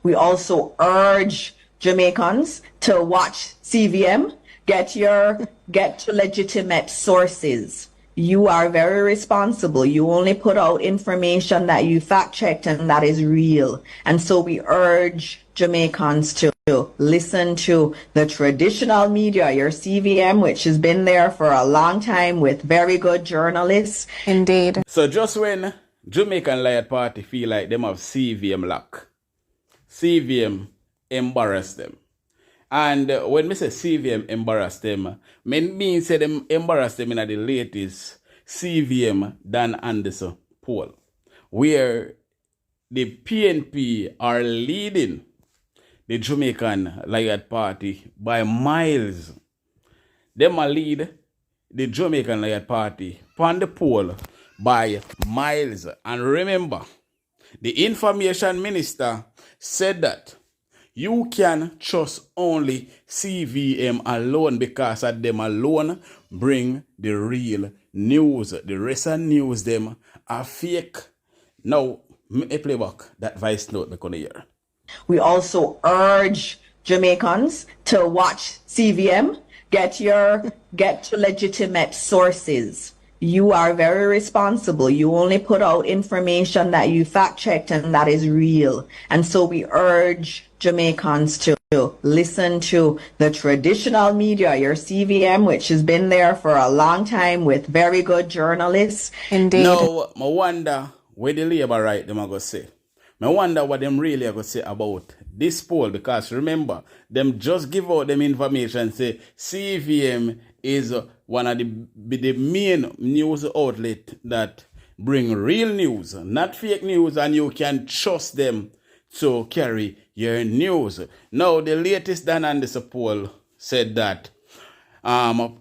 We also urge Jamaicans to watch CVM, get to legitimate sources. You are very responsible. You only put out information that you fact checked and that is real. And so we urge Jamaicans to listen to the traditional media, your CVM, which has been there for a long time with very good journalists. Indeed. So just when Jamaican Riot Party feel like them have CVM lock, CVM embarrass them. And when me say CVM embarrass them, mean say them embarrass them in the latest CVM Dan Anderson poll, where the PNP are leading the Jamaican Riot Party by miles. Them are lead the Jamaican Riot Party on the poll by miles. And remember, the information minister said that you can trust only CVM alone because of them alone bring the real news. The rest of news them are fake. Now, me play back that voice note because here. We also urge Jamaicans to watch CVM, get to legitimate sources. You are very responsible. You only put out information that you fact checked and that is real. And so we urge Jamaicans to listen to the traditional media, your CVM, which has been there for a long time with very good journalists. Indeed. Now, I wonder where the Labour right them are going to say. I wonder what them really are going to say about this poll, because remember, them just give out them information, say CVM is one of the main news outlet that bring real news, not fake news, and you can trust them to carry your news. Now, the latest Dan Anderson poll said that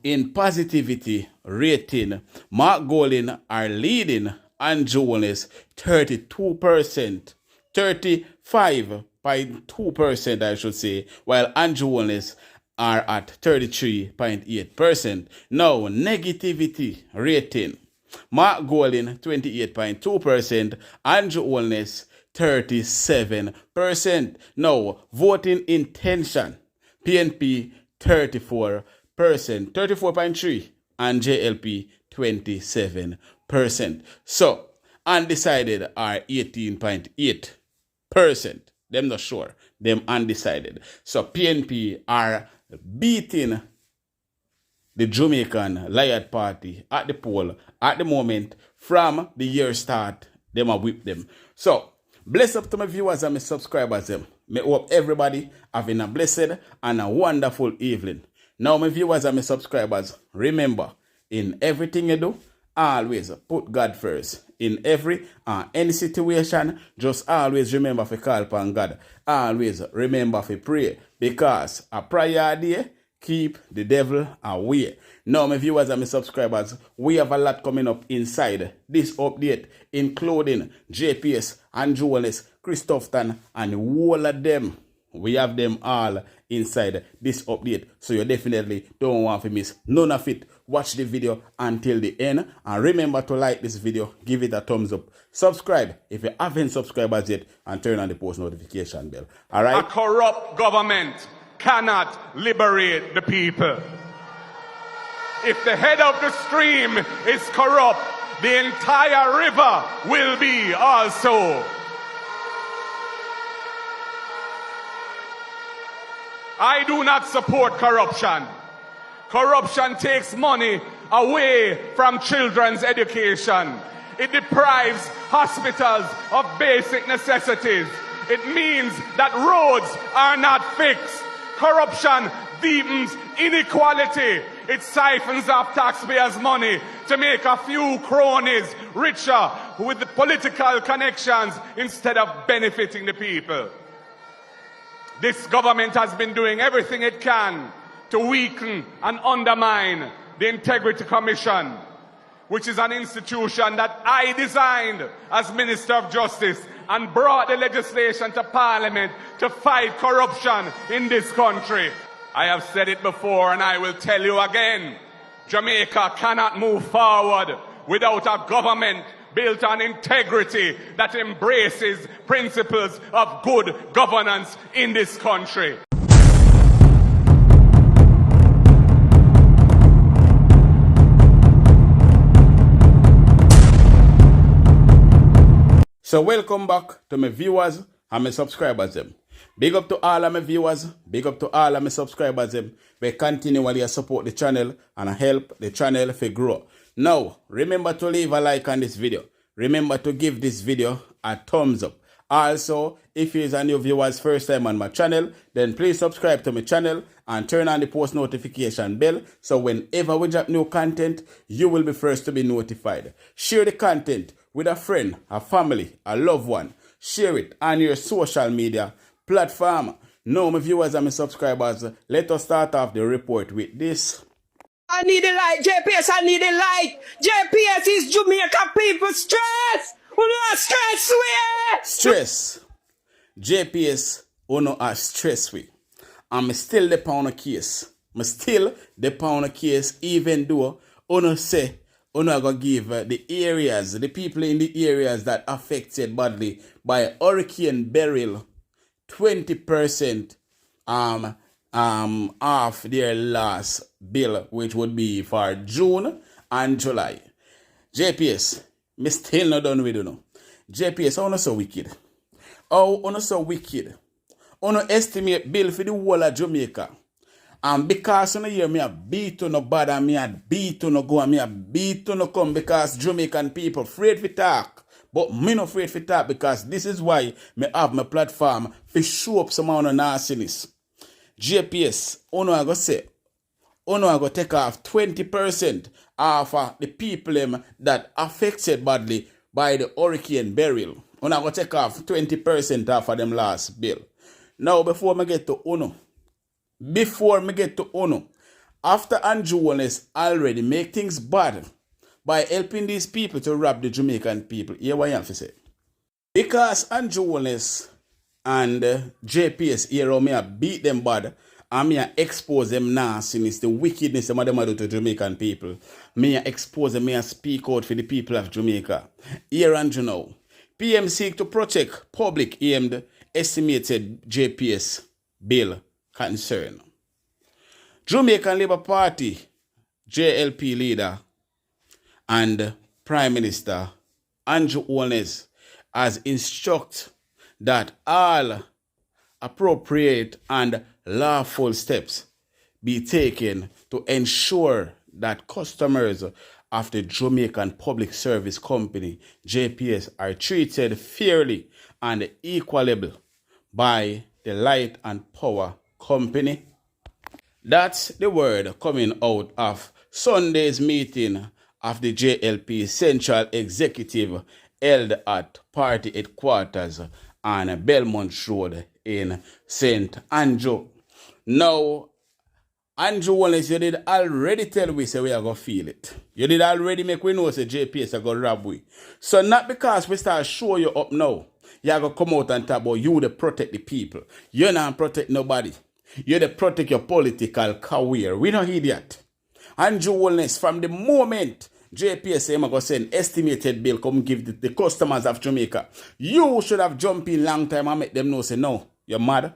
in positivity rating, Mark Golin are leading Andrew Holness 32%, 35.2% I should say, while Andrew Holness are at 33.8%. Now, negativity rating, Mark Golin 28.2%, Andrew Holness 37%. Now, voting intention, PNP 34%, 34.3%, and JLP 27%. So, undecided are 18.8%. Them not sure. Them undecided. So, PNP are beating the Jamaican Riot Party at the poll at the moment. From the year start, them are whip them. So, bless up to my viewers and my subscribers them. May hope everybody having a blessed and a wonderful evening. Now, my viewers and my subscribers, remember, in everything you do, always put God first. In every any situation, just always remember to call upon God. Always remember to pray, because a prayer day keep the devil away. Now, my viewers and my subscribers, we have a lot coming up inside this update, including JPS, Andrew Holness, Christopherton, and all of them. We have them all inside this update, so you definitely don't want to miss none of it. Watch the video until the end, and remember to like this video, give it a thumbs up, subscribe if you haven't subscribed as yet, and turn on the post notification bell. All right? A corrupt government cannot liberate the people. If the head of the stream is corrupt, the entire river will be also. I do not support corruption. Corruption takes money away from children's education. It deprives hospitals of basic necessities. It means that roads are not fixed. Corruption deepens inequality. It siphons off taxpayers' money to make a few cronies richer with the political connections instead of benefiting the people. This government has been doing everything it can to weaken and undermine the Integrity Commission, which is an institution that I designed as Minister of Justice and brought the legislation to Parliament to fight corruption in this country. I have said it before and I will tell you again, Jamaica cannot move forward without a government built on integrity that embraces principles of good governance in this country. So welcome back to my viewers and my subscribers them. Big up to all of my viewers, big up to all of my subscribers them. We continually support the channel and help the channel to grow. Now, remember to leave a like on this video. Remember to give this video a thumbs up. Also, if you are new viewers first time on my channel, then please subscribe to my channel and turn on the post notification bell so whenever we drop new content, you will be first to be notified. Share the content with a friend, a family, a loved one. Share it on your social media platform. Now, my viewers and my subscribers, let us start off the report with this. I need a light, JPS, I need a light. JPS is Jamaica people stress. We don't stress we. Stress. JPS, uno are stress we. I'm still the pound case. I'm still the pound case even though uno say uno go give the areas, the people in the areas that affected badly by Hurricane Beryl 20% off their last bill, which would be for June and July. JPS, me still not done with you know. JPS, how not so wicked? How not so wicked? Uno estimate bill for the whole of Jamaica. And because you hear me a beat to no bad and me a beat to no go and me a beat to no come because Jamaican people afraid to talk. But me not afraid to talk because this is why me have my platform to show up some of the nastiness. JPS, uno I go say, uno I go take off 20% off the people that affected badly by the Hurricane Beryl. Uno I go take off 20% off of them last bill. Now before me get to uno, after Andrew Holness already make things bad by helping these people to rob the Jamaican people, hear what I have to say. Because Andrew Holness and JPS here me beat them bad and me expose them nastiness, the wickedness them do to Jamaican people. Me expose them, me speak out for the people of Jamaica. Here and you know, PM seek to protect public aimed estimated JPS bill concern. Jamaican Labour Party JLP leader and Prime Minister Andrew Holness has instructed that all appropriate and lawful steps be taken to ensure that customers of the Jamaican Public Service Company JPS are treated fairly and equally by the Light and Power Company. That's the word coming out of Sunday's meeting of the JLP Central Executive held at party headquarters on Belmont Road in St. Andrew. Now, Andrew Holness, you did already tell we say we are going to feel it. You did already make we know say JPS are going to rob we. So not because we start show you up now, you are going to come out and talk about you to protect the people. You're not protect nobody. You're to protect your political career. We don't idiot. Andrew Holness, from the moment JPS am going to send estimated bill come give the customers of Jamaica, you should have jumped in long time and make them know say no, you're mad.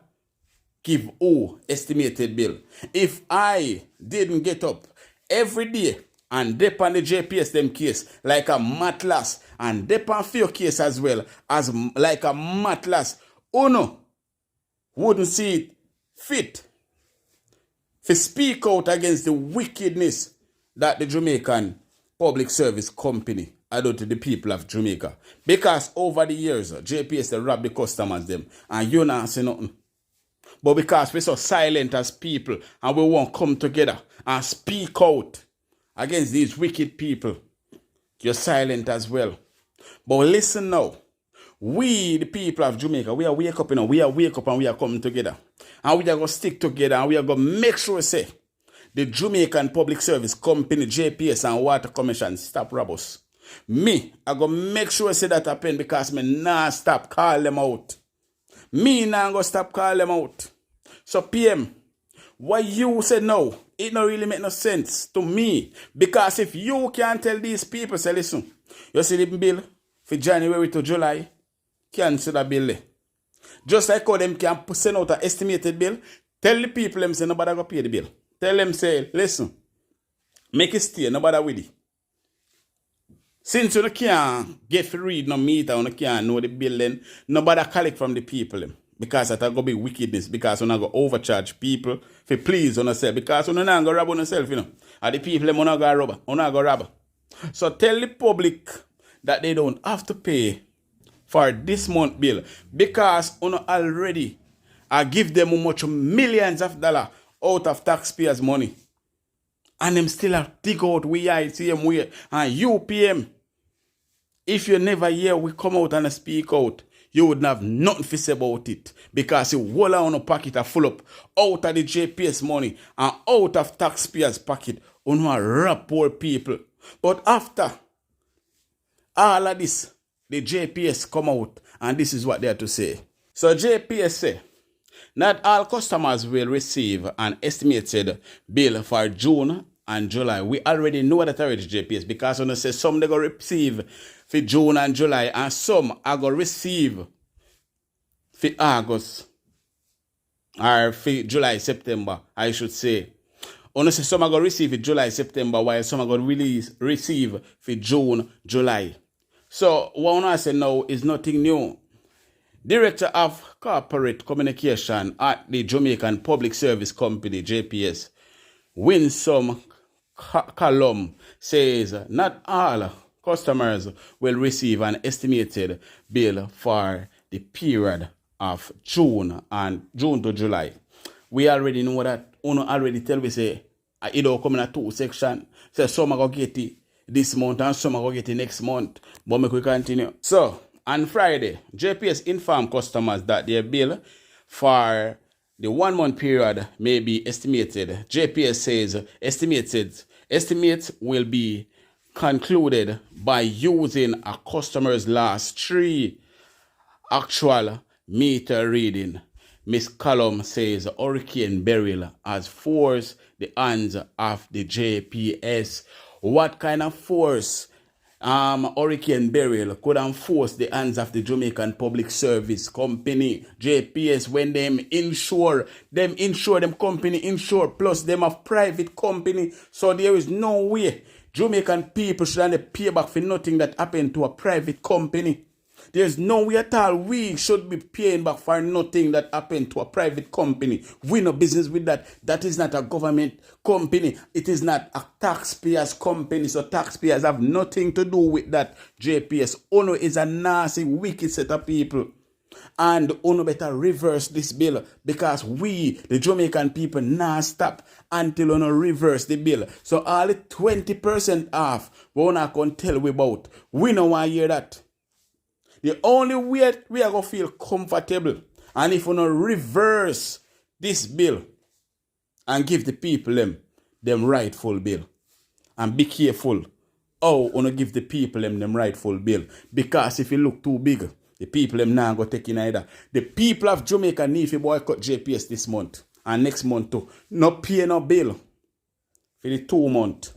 Give who estimated bill. If I didn't get up every day and dip on the JPS them case like a matlas and dip on few case as well as like a matlas, Uno wouldn't see it fit to speak out against the wickedness that the Jamaican Public Service Company do to the people of Jamaica. Because over the years, JPS they rob the customers them and you not say nothing. But because we're so silent as people and we won't come together and speak out against these wicked people, you're silent as well. But listen now. We, the people of Jamaica, we are wake up, we are wake up and we are coming together. And we are going to stick together and we are going to make sure, say, the Jamaican Public Service Company, JPS and Water Commission stop rob us. Me, I going to make sure, say that happen because me not stop call them out. Me not going to stop call them out. So PM, what you said no, it don't really make no sense to me. Because if you can't tell these people, say listen, you see the bill, for January to July, cancel the bill. Just like how them can send out an estimated bill, tell the people them say nobody go pay the bill. Tell them say, listen, make it stay, nobody with it. Since you can't get to read no meter, you can't know the bill, then nobody collect from the people them. Because that's going to be wickedness. Because you're not going to overcharge people for please on yourself. Because you're not going to rob on yourself, you know. And the people them are not going to rob. So tell the public that they don't have to pay for this month bill. Because you already I give them much millions of dollars out of taxpayers' money. And them still have dig out we ICM way and UPM. If you never hear we come out and speak out, you would have nothing to say about it. Because you wall on a pocket are full up out of the JPS money and out of taxpayers' pocket on rob poor people. But after all of this, the JPS come out and this is what they have to say. So JPS say, not all customers will receive an estimated bill for June and July. We already know that already, JPS, because when I say some they go receive for June and July, and some are going to receive for August or for July, September, I should say. When I say some are going to receive for July, September, while some are going to receive for June, July. So what I say now is nothing new. Director of Corporate Communication at the Jamaican Public Service Company, JPS, Winsome Column, says not all customers will receive an estimated bill for the period of June to July. We already know that. Uno already tell we say it don't come in a two section. So some are going to get it this month and some are going to get it next month. But we continue. So on Friday, JPS informed customers that their bill for the 1 month period may be estimated. JPS says estimates will be concluded by using a customer's last 3 actual meter reading. Ms. Callum says Hurricane Beryl has forced the hands of the JPS. What kind of force Hurricane Beryl could have forced the hands of the Jamaican Public Service Company, JPS, when them company insure, plus them have private company. So there is no way Jamaican people should pay back for nothing that happened to a private company. There's no way at all we should be paying back for nothing that happened to a private company. We no business with that. That is not a government company. It is not a taxpayers company. So taxpayers have nothing to do with that. JPS Uno is a nasty, wicked set of people. And Uno better reverse this bill because we, the Jamaican people, not stop until Uno reverse the bill. So all the 20% off, we Uno can tell we about. We no want to hear that. The only way we are going to feel comfortable, and if we don't reverse this bill and give the people them rightful bill, and be careful how we don't give the people them rightful bill, because if you look too big, the people them not going to take in either. The people of Jamaica need to boycott JPS this month and next month too. No pay no bill for the 2 months.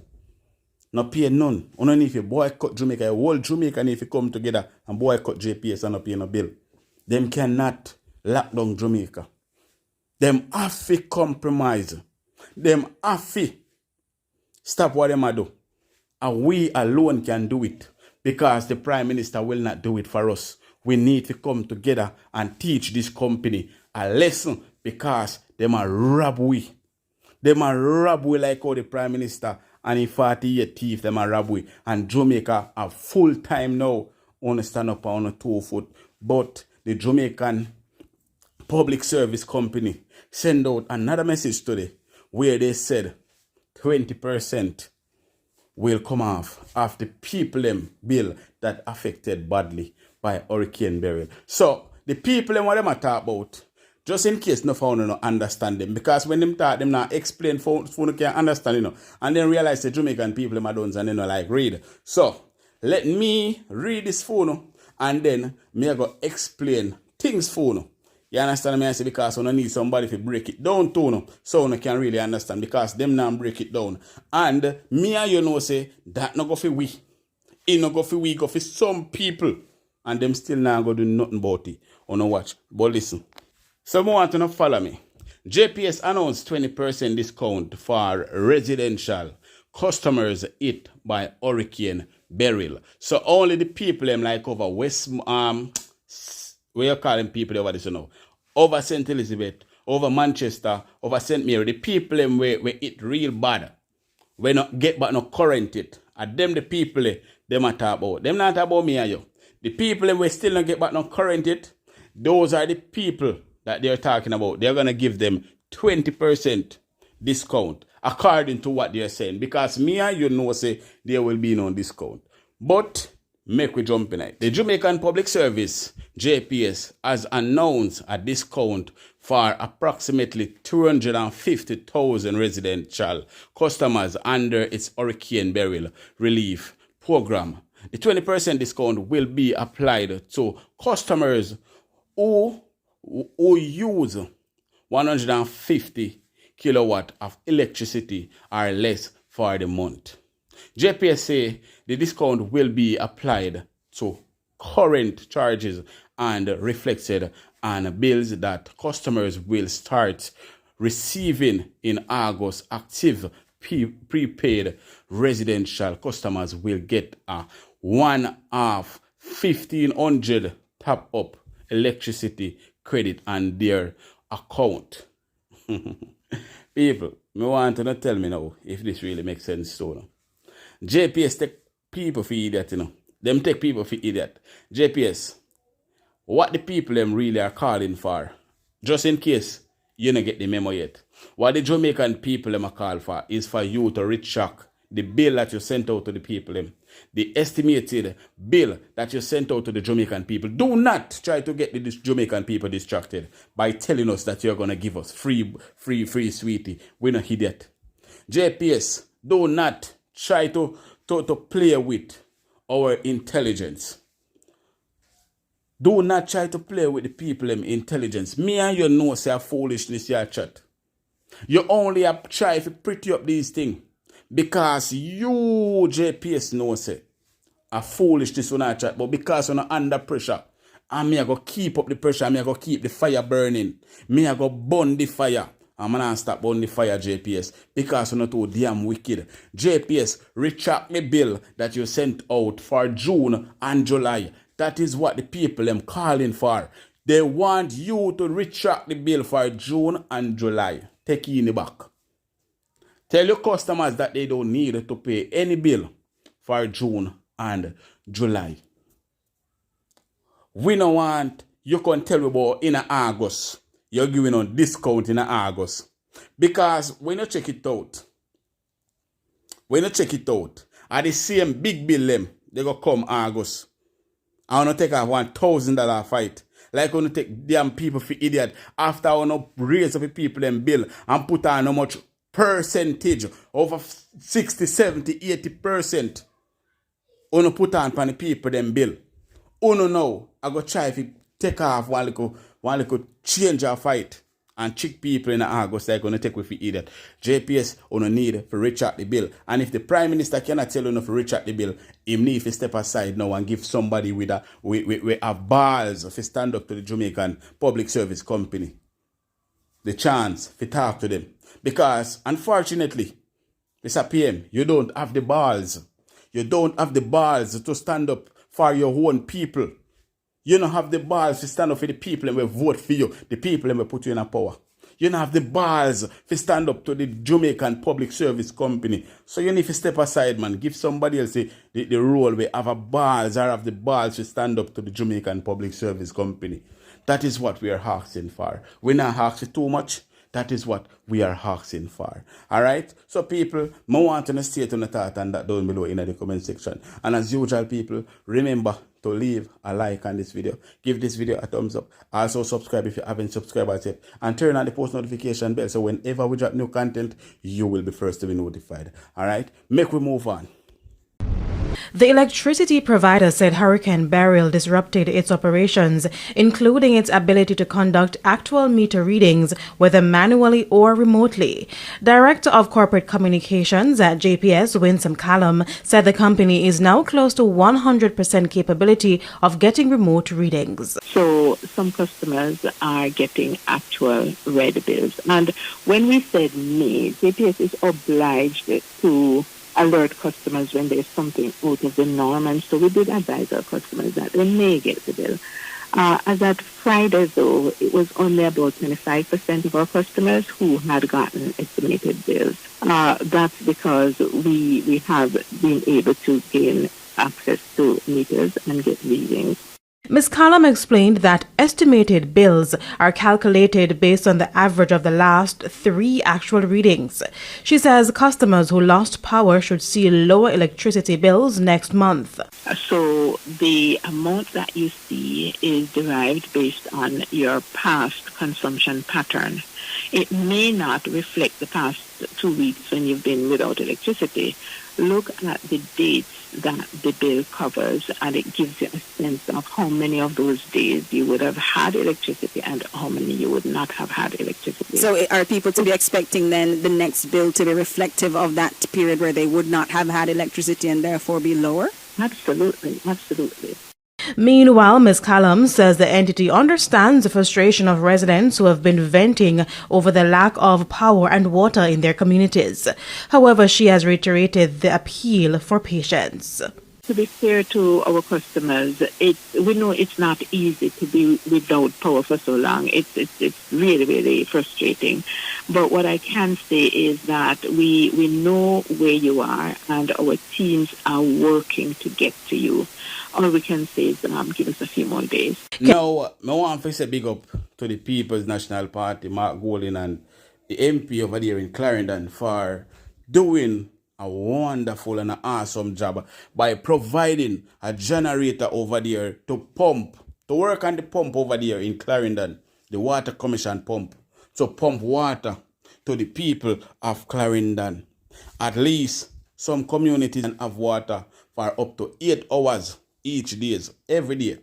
No pay none. You don't need to boycott Jamaica. The whole Jamaica need to come together and boycott JPS and not pay no bill. Them cannot lock down Jamaica. Them have to compromise. Them have to stop what them do. And we alone can do it. Because the Prime Minister will not do it for us. We need to come together and teach this company a lesson. Because them are rob we. Them are rob we like how the Prime Minister and in 40-year thief them are rob we. And Jamaica are full time now on stand up on a 2 foot. But the Jamaican Public Service Company send out another message today where they said 20% will come off of the people them bill that affected badly by Hurricane Beryl. So the people them what them talk about, just in case no found no understand them, because when them talk them not explain for can understand, and then realize the Jamaican people them are done and they no like read. So let me read this phone and then me go explain things for. You understand me? I say because we need somebody to break it down to so we can really understand, because them now break it down. And me and say that no go for we. It no go for we, go for some people. and them still not go do nothing about it. On a watch. But listen. Someone want to follow me. JPS announced 20% discount for residential customers hit by Hurricane Beryl. So only the people them like over West where you calling people over this, you know, over St. Elizabeth, over Manchester, over St. Mary, the people them where it real bad. We not get back no current it. And them the people them are talk about. Them not talk about me and you. The people them we still not get back no current it. Those are the people that they're talking about. They're gonna give them 20% discount according to what they're saying. Because me and you know say there will be no discount. But make we jump in it. The Jamaican Public Service, JPS, has announced a discount for approximately 250,000 residential customers under its Hurricane Beryl relief program. The 20% discount will be applied to customers who use 150 kilowatt of electricity or less for the month. JPS say the discount will be applied to current charges and reflected on bills that customers will start receiving in August. Active prepaid residential customers will get a one-off 1,500 top-up electricity credit on their account. People, me want to tell me now if this really makes sense to you. JPS take people for idiot, you know. Them take people for idiot. JPS, what the people them really are calling for, just in case you don't get the memo yet, what the Jamaican people them are call for is for you to retract the bill that you sent out to the people them. The estimated bill that you sent out to the Jamaican people. Do not try to get the Jamaican people distracted by telling us that you're going to give us free sweetie. We're not idiot. JPS, do not try to play with our intelligence. Do not try to play with the people in intelligence. Me and you know say foolishness your chat. You only have try to pretty up these things because you JPS know say a foolishness on our chat, but because you're under pressure, and me I go keep up the pressure, me I go keep the fire burning, me I go burn the fire. I'm gonna stop burn the fire, JPS, because you're not too damn wicked. JPS, retract the bill that you sent out for June and July. That is what the people am calling for. They want you to retract the bill for June and July. Take it in the back. Tell your customers that they don't need to pay any bill for June and July. We don't want you can tell me about in August. You're giving a discount in August. Because when you check it out, at the same big bill them, they go come August. I want to take a $1,000 fight. Like I want to take damn people for idiot. After I want to raise up the people them bill and put on how much percentage, over 60, 70, 80%. Uno put on the people them bill. Uno now, I go try to take off one little change our fight and trick people in August they're going to take with the idiot. JPS uno need to retract the bill. And if the Prime Minister cannot tell you to retract the bill, he need to step aside now and give somebody with a balls to stand up to the Jamaican Public Service Company the chance to talk to them. Because unfortunately, Mr. PM, you don't have the balls. You don't have the balls to stand up for your own people. You don't have the balls to stand up for the people and will vote for you. The people and will put you in a power. You don't have the balls to stand up to the Jamaican Public Service Company. So you need to step aside, man. Give somebody else the role where have a balls or have the balls to stand up to the Jamaican Public Service Company. That is what we are asking for. We're not asking too much. That is what we are asking for. Alright? So people, I want to stay on the thought and that down below in the comment section. And as usual, people, remember to leave a like on this video. Give this video a thumbs up. Also subscribe if you haven't subscribed yet. And turn on the post notification bell so whenever we drop new content, you will be first to be notified. Alright? Make we move on. The electricity provider said Hurricane Beryl disrupted its operations, including its ability to conduct actual meter readings, whether manually or remotely. Director of Corporate Communications at JPS, Winsome Callum, said the company is now close to 100% capability of getting remote readings. So some customers are getting actual read bills. And when we said may, JPS is obliged to alert customers when there's something out of the norm, and so we did advise our customers that they may get the bill. As at Friday, though, it was only about 25% of our customers who had gotten estimated bills. That's because we have been able to gain access to meters and get readings. Ms. Callum explained that estimated bills are calculated based on the average of the last 3 actual readings. She says customers who lost power should see lower electricity bills next month. So the amount that you see is derived based on your past consumption pattern. It may not reflect the past 2 weeks when you've been without electricity. Look at the dates that the bill covers, and it gives you a sense of how many of those days you would have had electricity and how many you would not have had electricity. So are people to be expecting then the next bill to be reflective of that period where they would not have had electricity and therefore be lower? Absolutely, absolutely. Meanwhile, Ms. Callum says the entity understands the frustration of residents who have been venting over the lack of power and water in their communities. However, she has reiterated the appeal for patience. To be fair to our customers, we know it's not easy to be without power for so long. It's really, really frustrating. But what I can say is that we know where you are, and our teams are working to get to you. All we can say is give us a few more days. Now, I want to say big up to the People's National Party, Mark Golding, and the MP over there in Clarendon for doing a wonderful and an awesome job by providing a generator over there to work on the pump over there in Clarendon, the Water Commission pump, to pump water to the people of Clarendon. At least some communities have water for up to 8 hours each day, every day.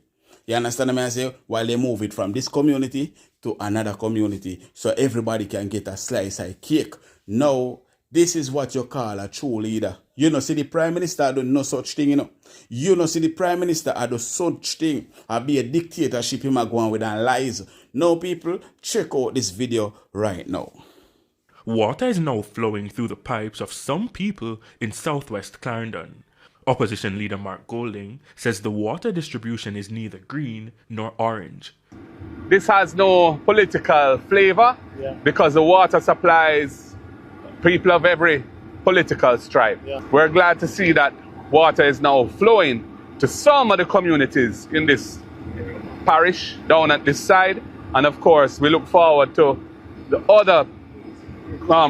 You understand what I say? While they move it from this community to another community, so everybody can get a slice of cake. Now, this is what you call a true leader. You know, see the Prime Minister do no such thing, you know. You know, see the Prime Minister do such thing. Or be a dictatorship him a go on with and lies. Now, people, check out this video right now. Water is now flowing through the pipes of some people in southwest Clarendon. Opposition leader Mark Golding says the water distribution is neither green nor orange. This has no political flavor because the water supplies people of every political stripe. We're glad to see that water is now flowing to some of the communities in this parish down at this side. And of course, we look forward to the other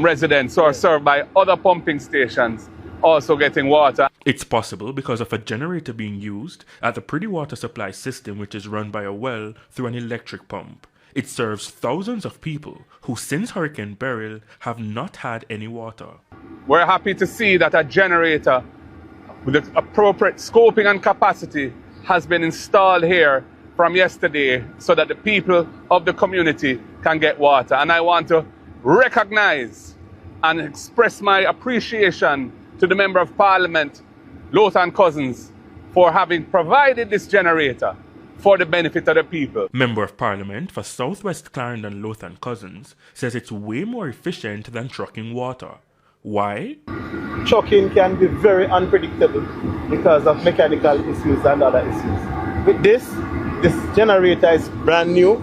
residents who are served by other pumping stations also getting water. It's possible because of a generator being used at the Pretty Water Supply system, which is run by a well through an electric pump. It serves thousands of people who since Hurricane Beryl have not had any water. We're happy to see that a generator with the appropriate scoping and capacity has been installed here from yesterday so that the people of the community can get water. And I want to recognize and express my appreciation to the Member of Parliament, Lothan Cousins, for having provided this generator for the benefit of the people. Member of Parliament for Southwest Clarendon, Lothan Cousins, says it's way more efficient than trucking water. Why? Trucking can be very unpredictable because of mechanical issues and other issues. With this generator is brand new.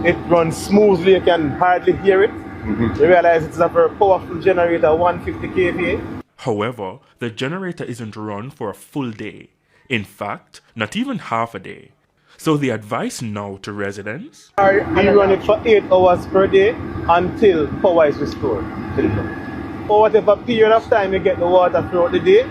It runs smoothly, you can hardly hear it. You realize it's a very powerful generator, 150 kVA. However, the generator isn't run for a full day. In fact, not even half a day. So the advice now to residents? We run it for 8 hours per day until power is restored. For whatever period of time you get the water throughout the day,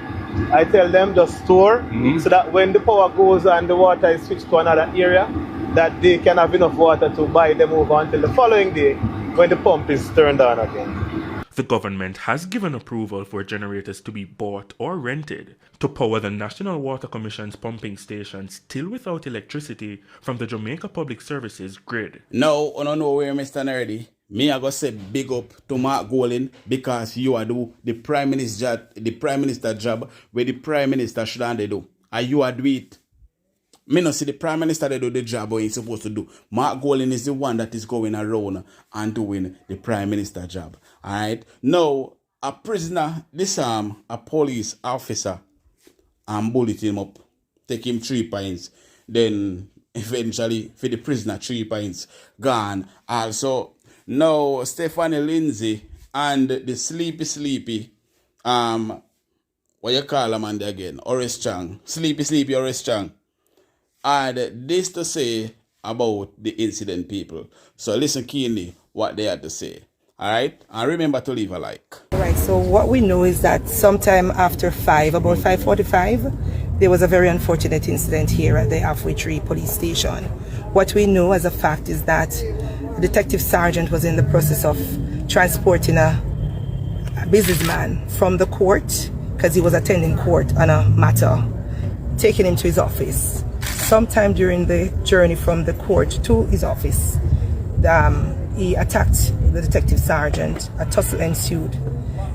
I tell them just store so that when the power goes and the water is switched to another area, that they can have enough water to buy them over until the following day when the pump is turned on again. The government has given approval for generators to be bought or rented to power the National Water Commission's pumping stations still without electricity from the Jamaica Public Services grid. Now, I don't know where Mr. Nerdy. Me, I go say big up to Mark Golding because you are do the Prime Minister job where the Prime Minister shouldn't they do. And you are do it. Me no see the Prime Minister they do the job what he's supposed to do. Mark Golding is the one that is going around and doing the Prime Minister job. Alright. Now, a prisoner, a police officer, bullet him up, take him 3 pints, then eventually for the prisoner 3 pints gone. Also, now Stephanie Lindsay and the sleepy, what you call him and again, Horace Chang, sleepy Horace Chang. And this to say about the incident, people. So listen keenly what they had to say. Alright? And remember to leave a like. Right, so what we know is that sometime after 5, about 5:45, there was a very unfortunate incident here at the Halfway Tree police station. What we know as a fact is that Detective Sergeant was in the process of transporting a businessman from the court, because he was attending court on a matter, taking him to his office. Sometime during the journey from the court to his office, he attacked the detective sergeant. A tussle ensued.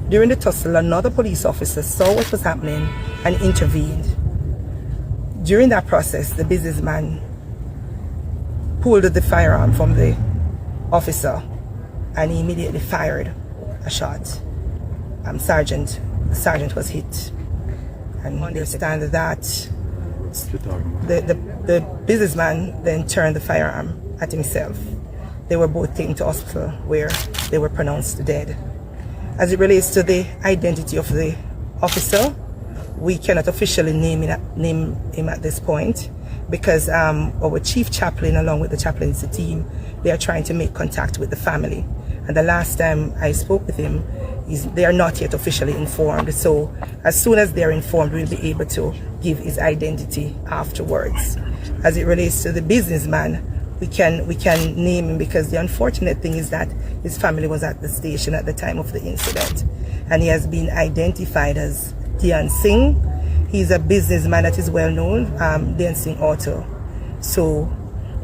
During the tussle, another police officer saw what was happening and intervened. During that process, the businessman pulled the firearm from the officer and he immediately fired a shot. The sergeant was hit. And understand that the businessman then turned the firearm at himself. They were both taken to hospital where they were pronounced dead. As it relates to the identity of the officer, we cannot officially name him at this point because our chief chaplain, along with the chaplaincy team, they are trying to make contact with the family. And the last time I spoke with him, they are not yet officially informed. So as soon as they are informed, we'll be able to give his identity afterwards. As it relates to the businessman, we can name him because the unfortunate thing is that his family was at the station at the time of the incident, and he has been identified as Dian Singh. He's a businessman that is well known, Dian Singh Auto. So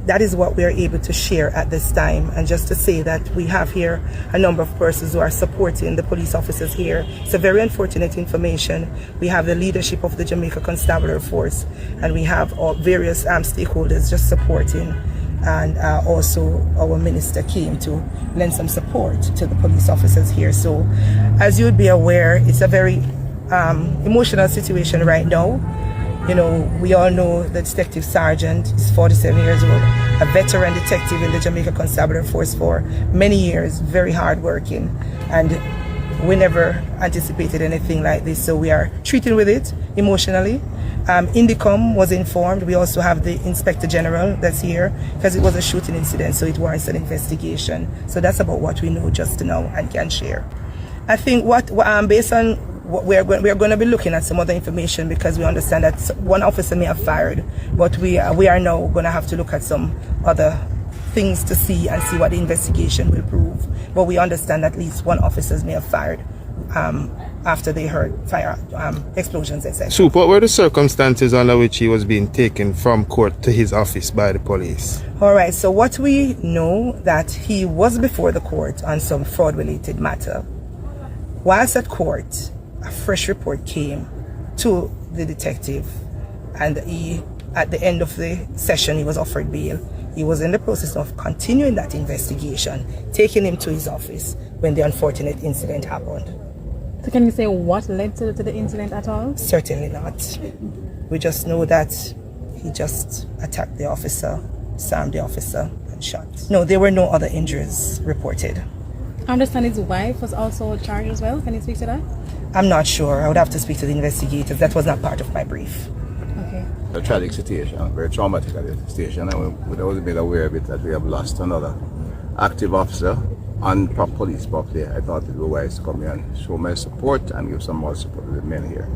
that is what we are able to share at this time. And just to say that we have here a number of persons who are supporting the police officers here. It's a very unfortunate information. We have the leadership of the Jamaica Constabulary Force, and we have various stakeholders just supporting. And also our minister came to lend some support to the police officers here. So as you'd be aware, it's a very emotional situation right now. You know, we all know the Detective Sergeant is 47 years old, a veteran detective in the Jamaica Constabulary Force for many years, very hardworking, and we never anticipated anything like this. So we are treating with it emotionally. Indicom was informed. We also have the Inspector General that's here because it was a shooting incident, so it warrants an investigation. So that's about what we know just now and can share. I think based on what we're going to be looking at some other information because we understand that one officer may have fired, but we are now going to have to look at some other things to see and see what the investigation will prove. But we understand at least one officer may have fired after they heard fire explosions, etc. So what were the circumstances under which he was being taken from court to his office by the police? All right, so what we know that he was before the court on some fraud-related matter. Whilst at court, a fresh report came to the detective, and at the end of the session, he was offered bail. He was in the process of continuing that investigation, taking him to his office when the unfortunate incident happened. So can you say what led to the incident at all? Certainly not. We just know that he just attacked the officer, slammed the officer, and shot. No, there were no other injuries reported. I understand his wife was also charged as well. Can you speak to that? I'm not sure. I would have to speak to the investigators. That was not part of my brief. Okay. A tragic situation, very traumatic at the station, and we was made aware of it that we have lost another active officer on police property. I thought it was wise to come here and show my support and give some more support to the men here.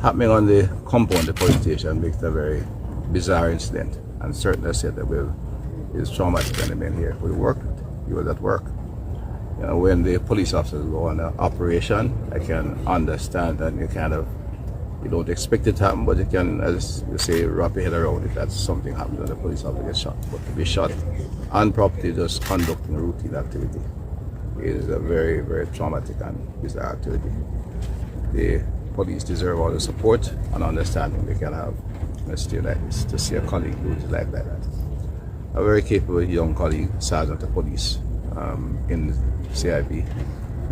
Happening on the compound, the police station, makes a very bizarre incident, and certainly I said that it's traumatic on the men here. We worked, he was at work. You know, when the police officers go on an operation, I can understand and you don't expect it to happen, but you can, as you say, wrap your head around it. That's something happens when the police officer gets shot. But to be shot on property, just conducting a routine activity, is a very, very traumatic and bizarre activity. The police deserve all the support and understanding they can have in a state like this, to see a colleague lose his life like that. A very capable young colleague, sergeant of police in the CIB,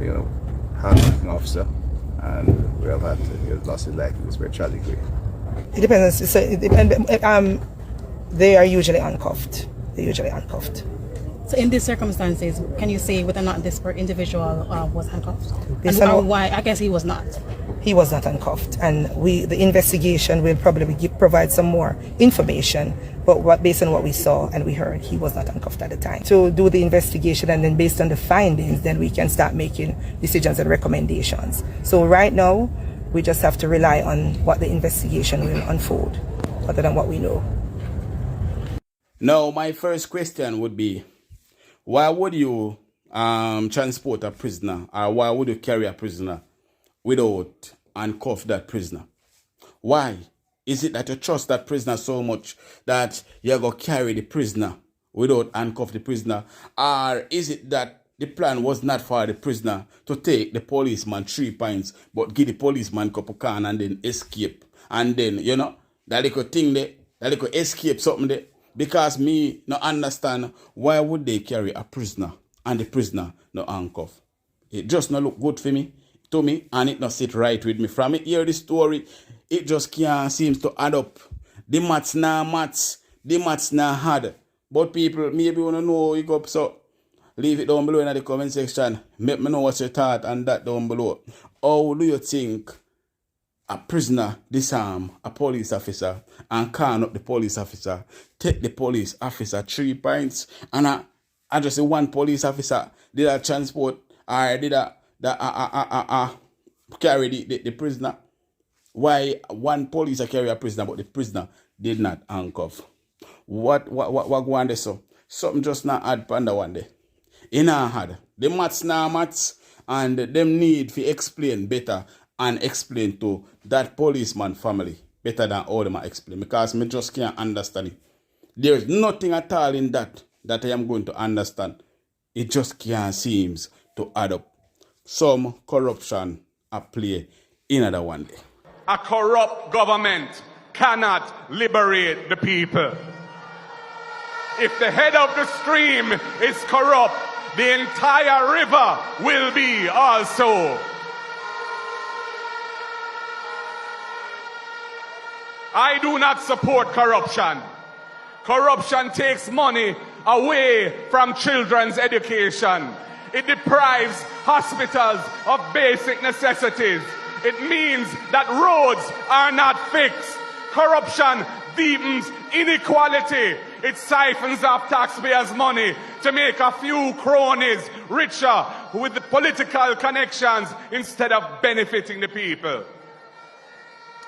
you know, hard-working officer, and we have had lost his life in this very tragic way. It depends. They are usually uncuffed. So in these circumstances, can you say whether or not this individual was handcuffed? And why? I guess he was not. He was not handcuffed, and the investigation will probably provide some more information. But based on what we saw and we heard, he was not handcuffed at the time. To do the investigation, and then based on the findings, then we can start making decisions and recommendations. So right now, we just have to rely on what the investigation will unfold, other than what we know. Now, my first question would be, why would you transport a prisoner, or why would you carry a prisoner without handcuff that prisoner? Why? Is it that you trust that prisoner so much that you're going to carry the prisoner without handcuff the prisoner? Or is it that the plan was not for the prisoner to take the policeman 3 pints, but give the policeman a cup of can and then escape? And then, you know, that little thing there, that little escape something there. Because me not understand why would they carry a prisoner and the prisoner no handcuff. It just not look good to me, and it not sit right with me. From it hear the story, it just can't seem to add up. The maths not hard. But people maybe wanna know it up, so leave it down below in the comment section. Let me know what your thought on that down below. How do you think a prisoner disarm a police officer and can up the police officer, take the police officer 3 pints, and I just say one police officer did a transport or did carry the prisoner? Why one police carry a prisoner but the prisoner did not handcuff? What go on there so? Something just not add panda one day. In a had the maths now maths, and them need to explain better and explain to that policeman family better than all them explain, because me just can't understand it. There is nothing at all in that I am going to understand. It just can't seem to add up. Some corruption at play in another one day. A corrupt government cannot liberate the people. If the head of the stream is corrupt, the entire river will be also. I do not support corruption. Corruption takes money away from children's education. It deprives hospitals of basic necessities. It means that roads are not fixed. Corruption deepens inequality. It siphons off taxpayers' money to make a few cronies richer with the political connections instead of benefiting the people.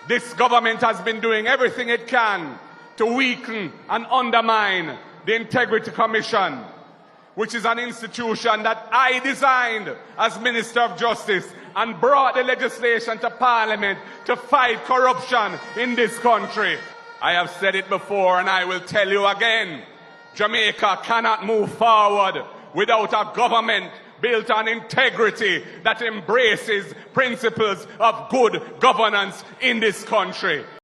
This government has been doing everything it can to weaken and undermine the Integrity Commission, which is an institution that I designed as Minister of Justice and brought the legislation to Parliament to fight corruption in this country. I have said it before and I will tell you again. Jamaica cannot move forward without a government built on integrity that embraces principles of good governance in this country.